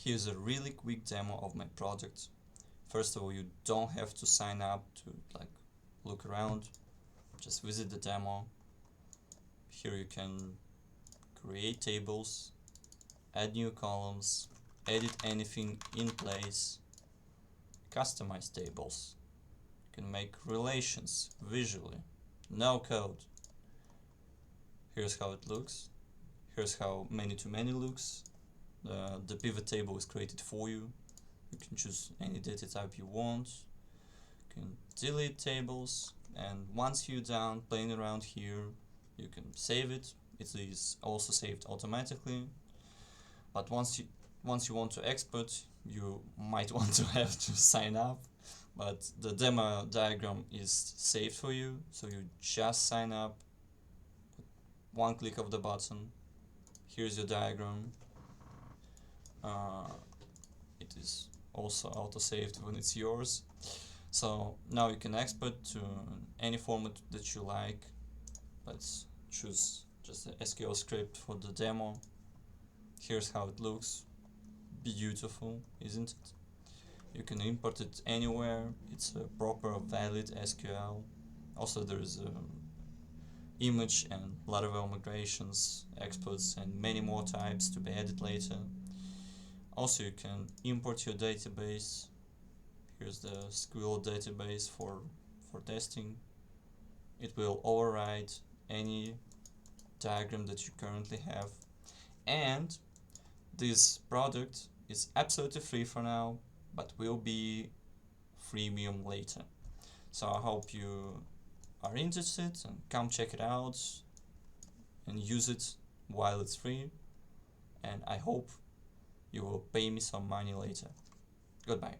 Here's a really quick demo of my project. First of all, you don't have to sign up to look around. Just visit the demo. Here you can create tables, add new columns, edit anything in place, customize tables. You can make relations visually, no code. Here's how it looks. Here's how many-to-many looks. The pivot table is created for you. You can choose any data type you want. You can delete tables, and once you're done playing around here, you can save it. It is also saved automatically. But once you want to export, you might want to have to sign up. But the demo diagram is saved for you, so you just sign up. One click of the button. Here's your diagram. It is also auto-saved when it's yours. So now you can export to any format that you like. Let's choose just the SQL script for the demo. Here's how it looks. Beautiful, isn't it? You can import it anywhere. It's a proper, valid SQL. Also, there's image and Laravel migrations, exports, and many more types to be added later. Also, you can import your database. Here's the SQL database for testing. It will override any diagram that you currently have. And this product is absolutely free for now, but will be freemium later. So I hope you are interested and come check it out and use it while it's free. And I hope you will pay me some money later. Goodbye.